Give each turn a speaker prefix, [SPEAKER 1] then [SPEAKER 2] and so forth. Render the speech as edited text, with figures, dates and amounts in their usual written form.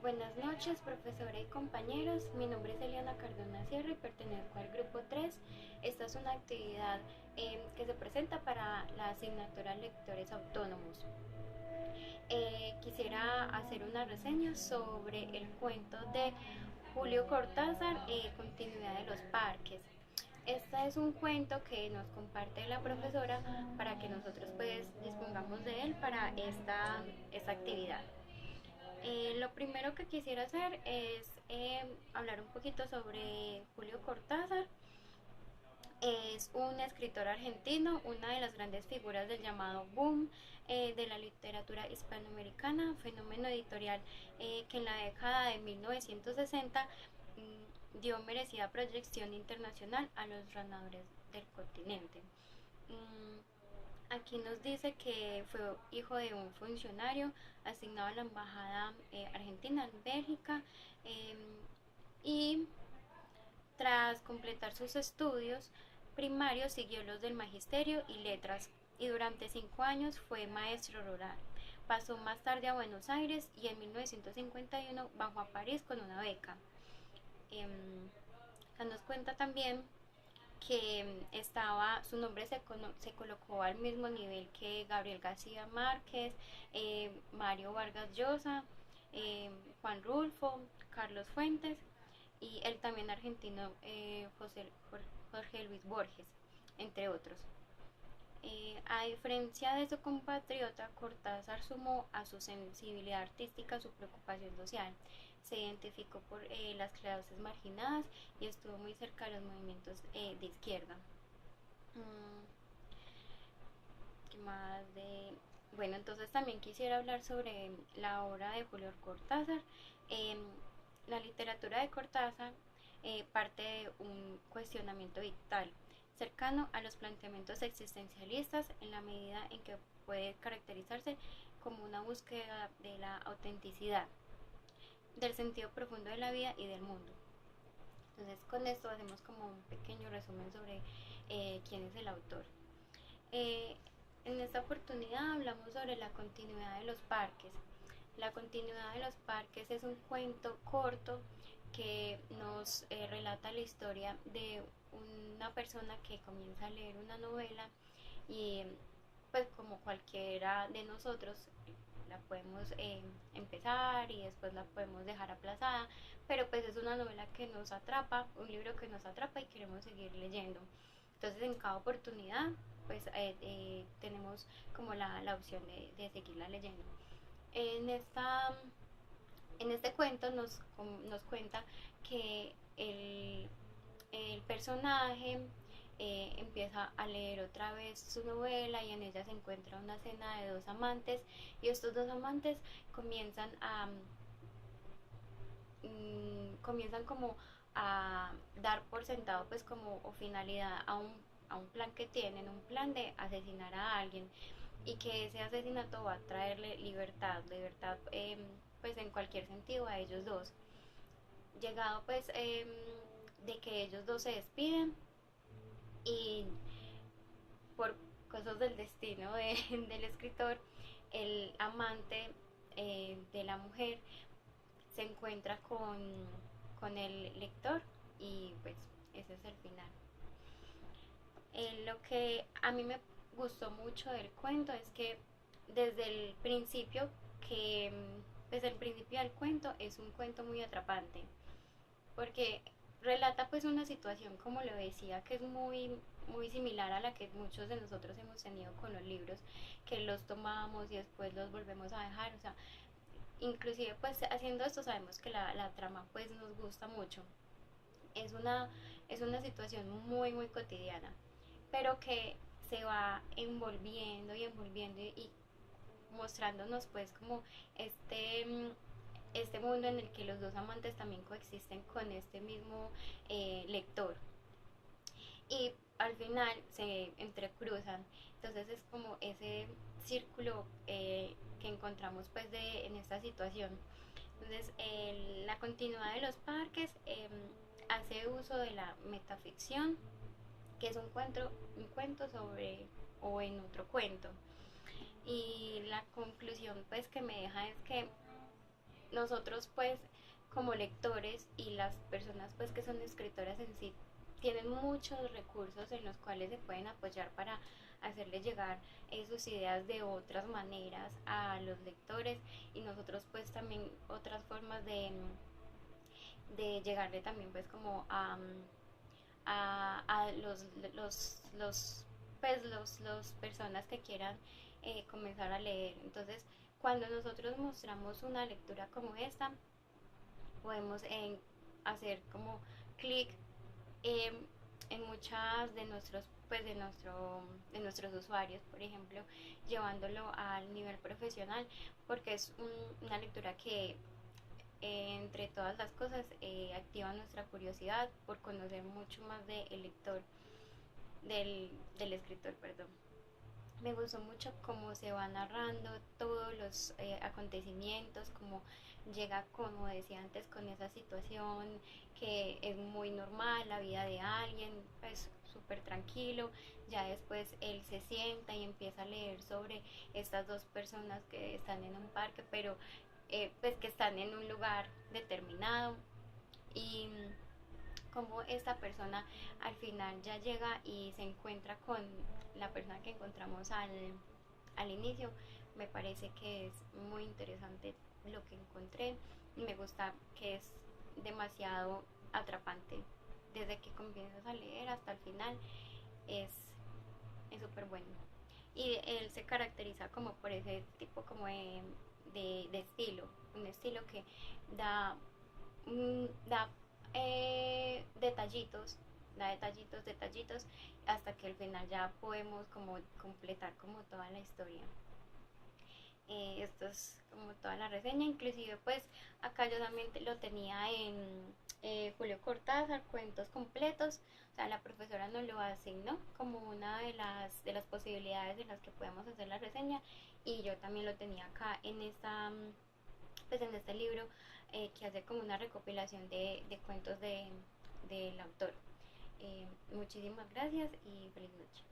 [SPEAKER 1] Buenas noches, profesora y compañeros. Mi nombre es Eliana Cardona Sierra y pertenezco al grupo 3. Esta es una actividad que se presenta para la asignatura Lectores Autónomos. Quisiera hacer una reseña sobre el cuento de Julio Cortázar, Continuidad de los Parques. Este es un cuento que nos comparte la profesora para que nosotros pues dispongamos de él para esta actividad. Lo primero que quisiera hacer es hablar un poquito sobre Julio Cortázar. Es un escritor argentino, una de las grandes figuras del llamado boom de la literatura hispanoamericana, fenómeno editorial que en la década de 1960 dio merecida proyección internacional a los ganadores del continente. Aquí nos dice que fue hijo de un funcionario asignado a la embajada argentina en Bélgica, eh, y tras completar sus estudios primarios siguió los del magisterio y letras y durante 5 años fue maestro rural. Pasó más tarde a Buenos Aires y en 1951 bajó a París con una beca. Eh, nos cuenta también que su nombre se colocó al mismo nivel que Gabriel García Márquez, Mario Vargas Llosa, Juan Rulfo, Carlos Fuentes y el también argentino Jorge Luis Borges, entre otros. A diferencia de su compatriota, Cortázar sumó a su sensibilidad artística su preocupación social. Se identificó por las clases marginadas y estuvo muy cerca de los movimientos de izquierda. ¿Qué más de...? Bueno, entonces también quisiera hablar sobre la obra de Julio Cortázar. Eh, la literatura de Cortázar parte de un cuestionamiento vital, cercano a los planteamientos existencialistas en la medida en que puede caracterizarse como una búsqueda de la autenticidad, del sentido profundo de la vida y del mundo. Entonces con esto hacemos como un pequeño resumen sobre quién es el autor. Eh, en esta oportunidad hablamos sobre la continuidad de los parques. La continuidad de los parques es un cuento corto que nos relata la historia de una persona que comienza a leer una novela y pues como cualquiera de nosotros la podemos empezar y después la podemos dejar aplazada, pero pues es una novela que nos atrapa, un libro que nos atrapa y queremos seguir leyendo. Entonces en cada oportunidad pues tenemos como la opción de seguirla leyendo. En, esta, en este cuento nos cuenta que el personaje empieza a leer otra vez su novela y en ella se encuentra una escena de dos amantes y estos dos amantes comienzan como a dar por sentado pues como o finalidad a un plan que tienen, un plan de asesinar a alguien y que ese asesinato va a traerle libertad pues en cualquier sentido a ellos dos. Llegado pues de que ellos dos se despiden y por cosas del destino del escritor, el amante de la mujer se encuentra con el lector y pues ese es el final. Lo que a mí me gustó mucho del cuento es que desde el principio que desde el principio del cuento es un cuento muy atrapante porque relata pues una situación como lo decía que es muy similar a la que muchos de nosotros hemos tenido con los libros, que los tomamos y después los volvemos a dejar, o sea, inclusive pues haciendo esto sabemos que la trama pues nos gusta mucho. Es una, es una situación muy cotidiana, pero que se va envolviendo y envolviendo y mostrándonos pues como este mundo en el que los dos amantes también coexisten con este mismo lector y al final se entrecruzan. Entonces es como ese círculo que encontramos pues en esta situación. Entonces la continuidad de los parques hace uso de la metaficción, que es un cuento sobre o en otro cuento. Y la conclusión pues que me deja es que nosotros pues como lectores y las personas pues que son escritoras en sí tienen muchos recursos en los cuales se pueden apoyar para hacerles llegar sus ideas de otras maneras a los lectores, y nosotros pues también otras formas de llegarle también pues como a los personas que quieran comenzar a leer. Entonces, cuando nosotros mostramos una lectura como esta, podemos hacer como clic eh, en muchas de nuestros de nuestros usuarios, por ejemplo, llevándolo al nivel profesional, porque es una lectura que entre todas las cosas activa nuestra curiosidad por conocer mucho más del lector, del escritor, perdón. Me gustó mucho cómo se va narrando todos los acontecimientos, cómo llega, como decía antes, con esa situación que es muy normal, la vida de alguien, pues súper tranquilo. Ya después él se sienta y empieza a leer sobre estas dos personas que están en un parque, pero pues que están en un lugar determinado, y como esta persona al final ya llega y se encuentra con la persona que encontramos al inicio. Me parece que es muy interesante lo que encontré y me gusta que es demasiado atrapante desde que comienzas a leer hasta el final. Es súper bueno, y él se caracteriza como por ese tipo como de estilo, un estilo que da da detallitos, da detallitos, detallitos, hasta que al final ya podemos como completar como toda la historia. Esto es como toda la reseña, inclusive pues acá yo también lo tenía en Julio Cortázar, cuentos completos. O sea, la profesora nos lo asignó como una de las posibilidades en las que podemos hacer la reseña, y yo también lo tenía acá en esta pues en este libro que hace como una recopilación de cuentos del autor. Muchísimas gracias y feliz noche.